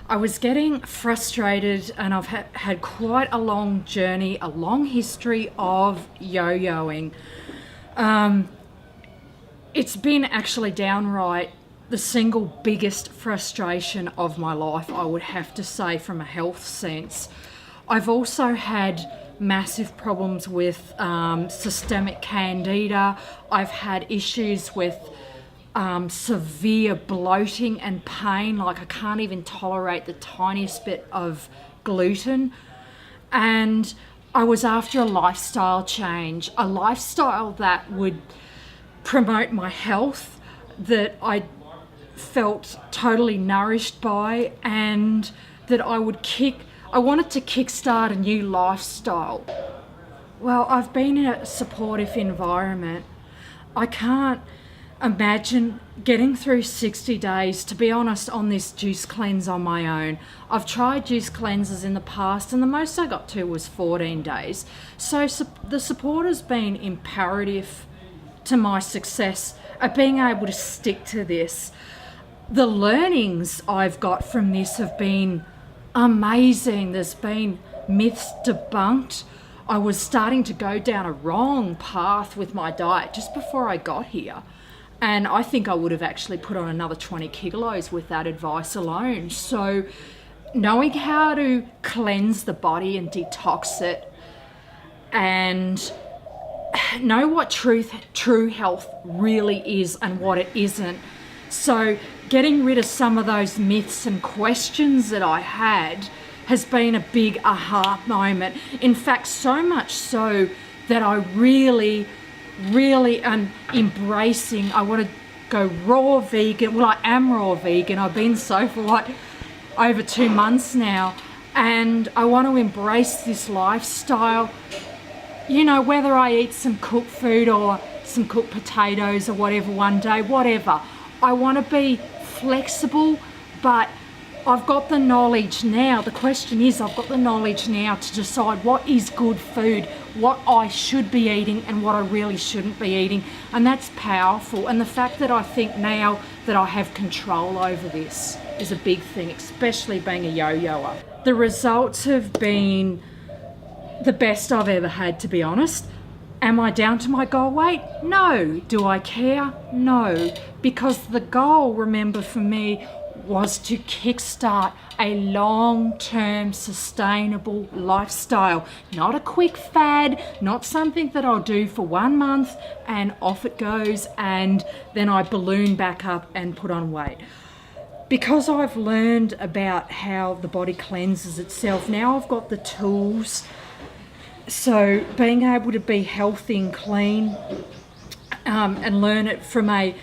I was getting frustrated, and I've had quite a long journey, a long history of yo-yoing. It's been actually downright the single biggest frustration of my life, I would have to say, from a health sense. I've also had massive problems with systemic candida. I've had issues with severe bloating and pain, like I can't even tolerate the tiniest bit of gluten. And I was after a lifestyle change, a lifestyle that would promote my health, that I felt totally nourished by, and that I wanted to kickstart a new lifestyle. Well, I've been in a supportive environment. I can't imagine getting through 60 days, to be honest, on this juice cleanse on my own. I've tried juice cleanses in the past, and the most I got to was 14 days. So the support has been imperative to my success of being able to stick to this. The learnings I've got from this have been amazing. There's been myths debunked. I was starting to go down a wrong path with my diet just before I got here. And I think I would have actually put on another 20 kilos with that advice alone. So knowing how to cleanse the body and detox it, and know what true health really is and what it isn't. So getting rid of some of those myths and questions that I had has been a big aha moment. In fact, so much so that I really am embracing. I want to go raw vegan. Well, I am raw vegan. I've been so for over 2 months now, and I want to embrace this lifestyle. You know, whether I eat some cooked food or some cooked potatoes or whatever one day, whatever. I want to be flexible, but I've got the knowledge now. The question is, I've got the knowledge now to decide what is good food, what I should be eating and what I really shouldn't be eating. And that's powerful. And the fact that I think now that I have control over this is a big thing, especially being a yo-yoer. The results have been the best I've ever had, to be honest. Am I down to my goal weight? No. Do I care? No. Because the goal, remember, for me was to kickstart a long-term sustainable lifestyle. Not a quick fad, not something that I'll do for 1 month and off it goes and then I balloon back up and put on weight. Because I've learned about how the body cleanses itself, now I've got the tools. So being able to be healthy and clean and learn it from a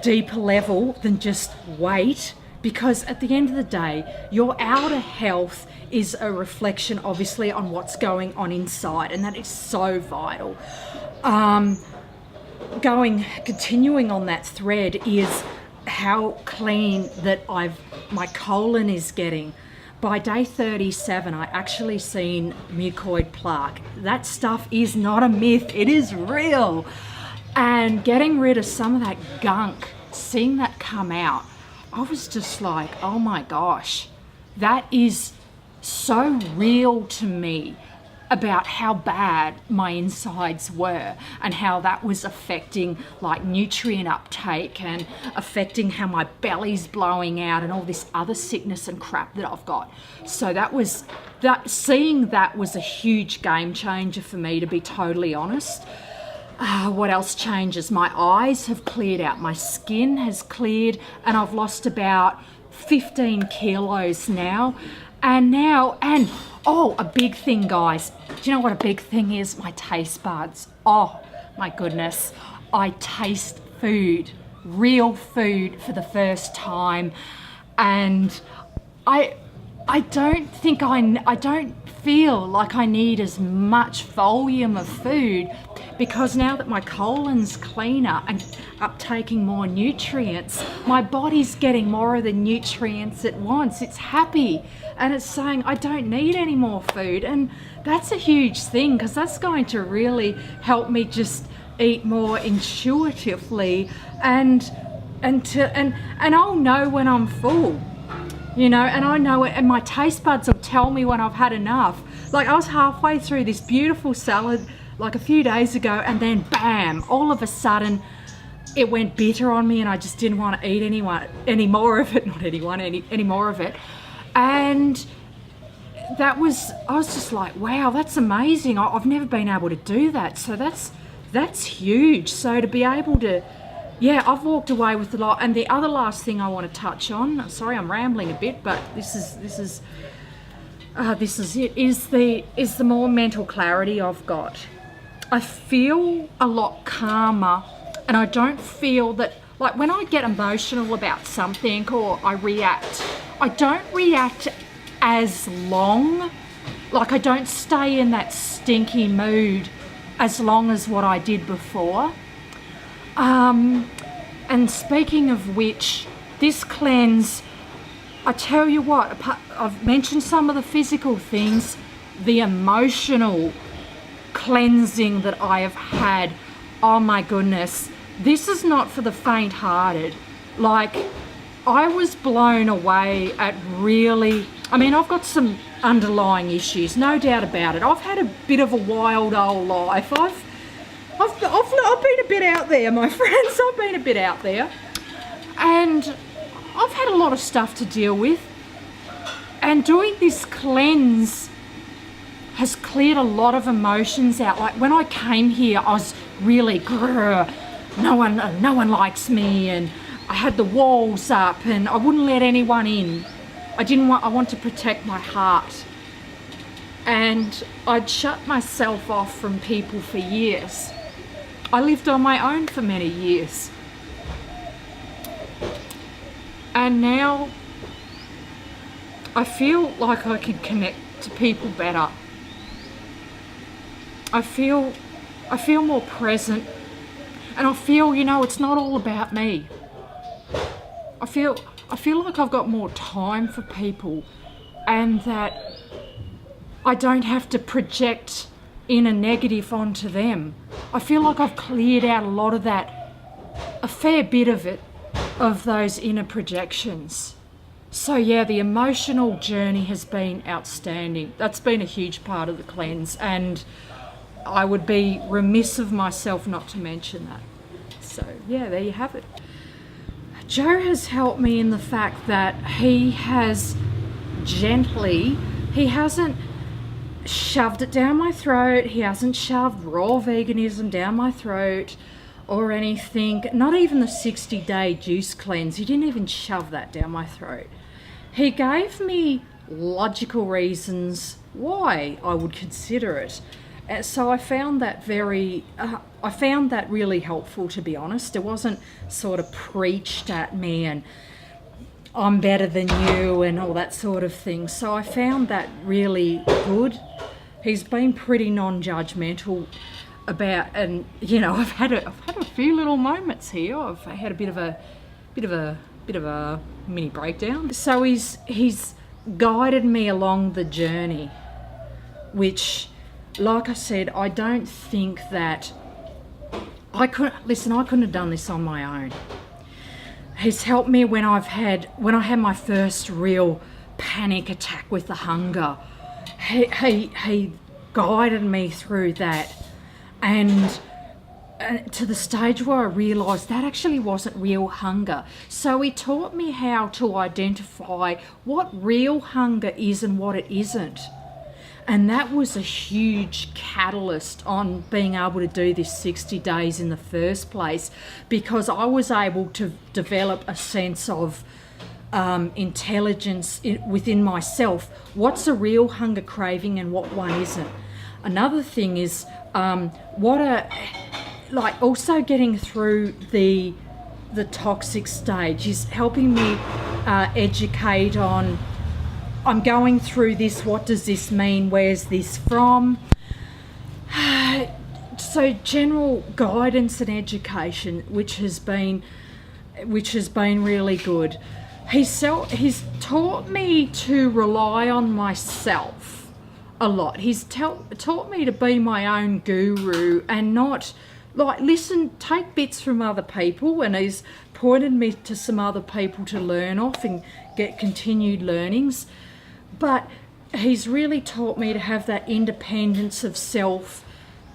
deeper level than just weight, because at the end of the day, your outer health is a reflection, obviously, on what's going on inside, and that is so vital. Continuing on that thread is how clean that my colon is getting. By day 37, I actually seen mucoid plaque. That stuff is not a myth, it is real. And getting rid of some of that gunk, seeing that come out, I was just like, oh my gosh, that is so real to me, about how bad my insides were and how that was affecting like nutrient uptake and affecting how my belly's blowing out and all this other sickness and crap that I've got. So seeing that was a huge game changer for me, to be totally honest. What else changes? My eyes have cleared out, my skin has cleared, and I've lost about 15 kilos now. Oh, a big thing, guys. Do you know what a big thing is? My taste buds. Oh, my goodness. I taste food, real food, for the first time. And I don't feel like I need as much volume of food, because now that my colon's cleaner and uptaking more nutrients, my body's getting more of the nutrients it wants. It's happy and it's saying I don't need any more food, and that's a huge thing, because that's going to really help me just eat more intuitively and and I'll know when I'm full, you know, and I know it, and my taste buds will tell me when I've had enough. Like, I was halfway through this beautiful salad like a few days ago, and then bam, all of a sudden it went bitter on me, and I just didn't want to eat any more of it. Not anyone, any more of it. And I was just like, wow, that's amazing. I've never been able to do that. So that's huge. So to be able to, yeah, I've walked away with a lot. And the other last thing I want to touch on, sorry, I'm rambling a bit, but this is it, is the more mental clarity I've got. I feel a lot calmer, and I don't feel that, like, when I get emotional about something or I react, I don't react as long. Like, I don't stay in that stinky mood as long as what I did before. And speaking of which, this cleanse, I tell you what, I've mentioned some of the physical things, the emotional cleansing that I have had, oh my goodness, this is not for the faint-hearted. Like, I was blown away at really, I mean, I've got some underlying issues, no doubt about it. I've had a bit of a wild old life. I've been a bit out there, my friends. I've been a bit out there, and I've had a lot of stuff to deal with. And doing this cleanse has cleared a lot of emotions out. Like, when I came here, I was really no one likes me, and I had the walls up, and I wouldn't let anyone in. I want to protect my heart. And I'd shut myself off from people for years. I lived on my own for many years. And now I feel like I can connect to people better. I feel more present, and I feel, you know, it's not all about me. I feel like I've got more time for people, and that I don't have to project in a negative onto them. I feel like I've cleared out a lot of that, a fair bit of it, of those inner projections. So yeah, the emotional journey has been outstanding. That's been a huge part of the cleanse, and I would be remiss of myself not to mention that. So yeah, there you have it. Joe has helped me in the fact that he hasn't shoved it down my throat. He hasn't shoved raw veganism down my throat or anything. Not even the 60-day juice cleanse. He didn't even shove that down my throat. He gave me logical reasons why I would consider it. So I found that really helpful, to be honest. It wasn't sort of preached at me and I'm better than you and all that sort of thing. So I found that really good. He's been pretty non-judgmental about, and you know, I've had a few little moments here. I've had a bit of a mini breakdown. So he's guided me along the journey, which, like I said, I don't think that I couldn't have done this on my own. He's helped me when I had my first real panic attack with the hunger. He guided me through that, and to the stage where I realised that actually wasn't real hunger. So he taught me how to identify what real hunger is and what it isn't. And that was a huge catalyst on being able to do this 60 days in the first place, because I was able to develop a sense of intelligence within myself. What's a real hunger craving and what one isn't? Another thing is also getting through the toxic stage is helping me educate on, I'm going through this, what does this mean, where's this from? So general guidance and education, which has been really good. He's taught me to rely on myself a lot. He's taught me to be my own guru and not like listen, take bits from other people, and he's pointed me to some other people to learn off and get continued learnings. But he's really taught me to have that independence of self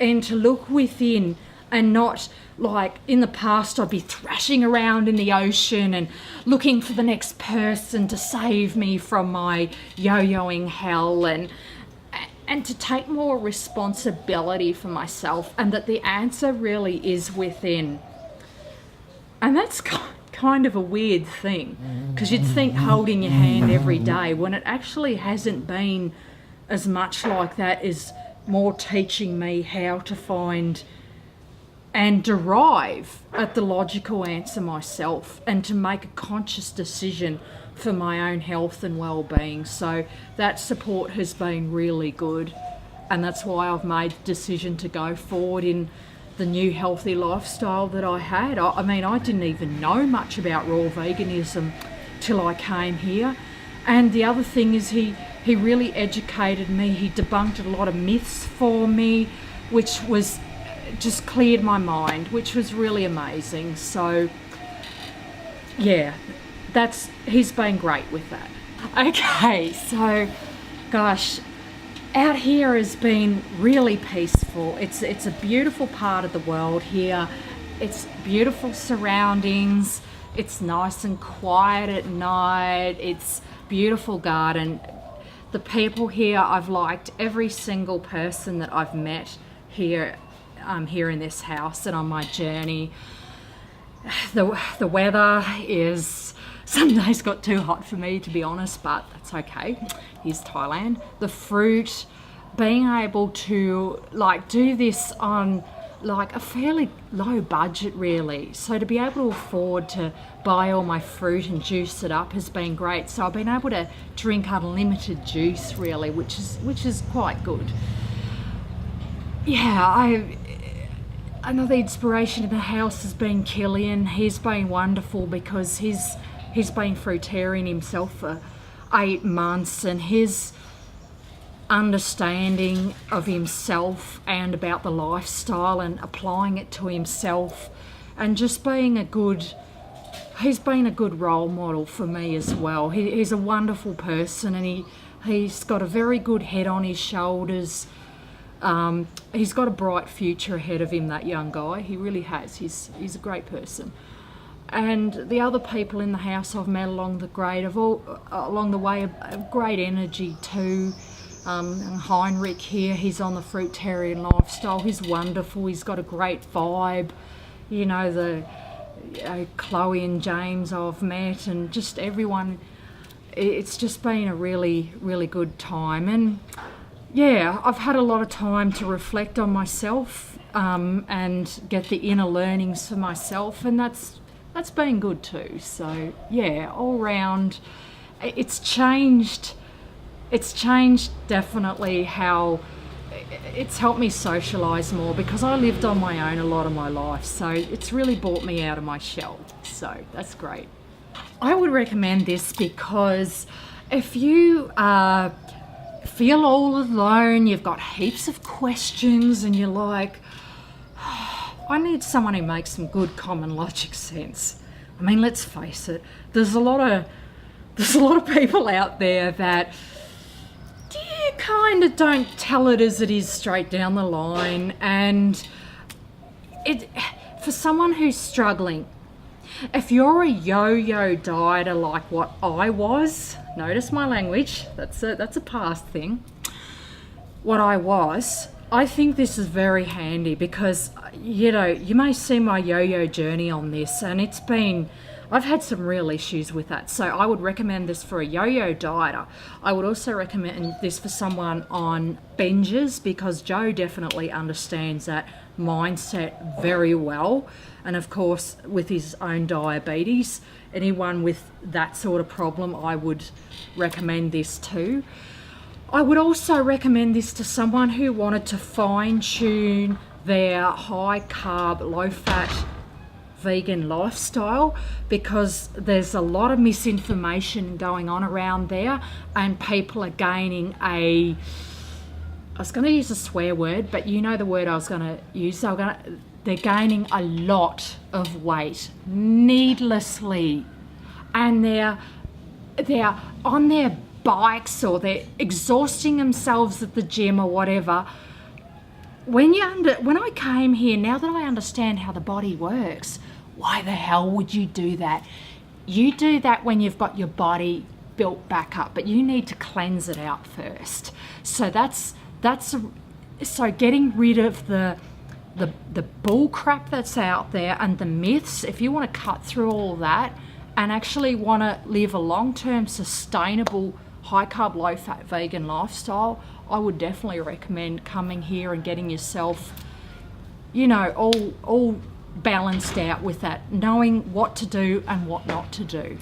and to look within, and not like in the past I'd be thrashing around in the ocean and looking for the next person to save me from my yo-yoing hell, and to take more responsibility for myself, and that the answer really is within. And that's kind of a weird thing, because you'd think holding your hand every day, when it actually hasn't been as much like that, is more teaching me how to find and derive at the logical answer myself, and to make a conscious decision for my own health and well-being. So that support has been really good, and that's why I've made the decision to go forward in the new healthy lifestyle that I had. I mean, I didn't even know much about raw veganism till I came here. And the other thing is he really educated me. He debunked a lot of myths for me, which was just cleared my mind, which was really amazing. So yeah, he's been great with that. Okay, so gosh, out here has been really peaceful. It's a beautiful part of the world here. It's beautiful surroundings. It's nice and quiet at night. It's beautiful garden. The people here, I've liked every single person that I've met here in this house and on my journey. The weather is some days got too hot for me, to be honest, but that's okay. Here's Thailand. The fruit, being able to like do this on like a fairly low budget really, so to be able to afford to buy all my fruit and juice it up has been great. So I've been able to drink unlimited juice really, which is quite good. Yeah, another inspiration in the house has been Killian. He's been wonderful because he's been fruitarian himself for 8 months, and his understanding of himself and about the lifestyle and applying it to himself, and just being he's been a good role model for me as well. He's a wonderful person, and he's got a very good head on his shoulders. He's got a bright future ahead of him, that young guy. He really has. He's a great person. And the other people in the house I've met along the way have great energy too. Heinrich here, he's on the fruitarian lifestyle. He's wonderful. He's got a great vibe. You know, Chloe and James I've met, and just everyone. It's just been a really, really good time. And yeah, I've had a lot of time to reflect on myself and get the inner learnings for myself, and that's been good too. So yeah, all round, it's changed definitely how it's helped me socialise more, because I lived on my own a lot of my life, so it's really brought me out of my shell. So that's great. I would recommend this because if you feel all alone, you've got heaps of questions, and you're like, I need someone who makes some good common logic sense. I mean, let's face it, there's a lot of people out there that you kind of don't tell it as it is straight down the line. And for someone who's struggling, if you're a yo-yo dieter like what I was, notice my language, that's a past thing, what I was, I think this is very handy, because you know, you may see my yo-yo journey on this, and I've had some real issues with that. So I would recommend this for a yo-yo dieter. I would also recommend this for someone on binges, because Joe definitely understands that mindset very well. And of course, with his own diabetes, anyone with that sort of problem, I would recommend this too. I would also recommend this to someone who wanted to fine-tune their high-carb, low-fat vegan lifestyle, because there's a lot of misinformation going on around there, and people are gaining I was going to use a swear word, but you know the word I was going to use. They're they're gaining a lot of weight needlessly, and they're on their bikes or they're exhausting themselves at the gym or whatever. When I came here, now that I understand how the body works, why the hell would you do that? You do that when you've got your body built back up, but you need to cleanse it out first. So so getting rid of the bull crap that's out there and the myths. If you want to cut through all that and actually want to live a long-term sustainable high carb, low fat vegan lifestyle, I would definitely recommend coming here and getting yourself, you know, all balanced out with that, knowing what to do and what not to do.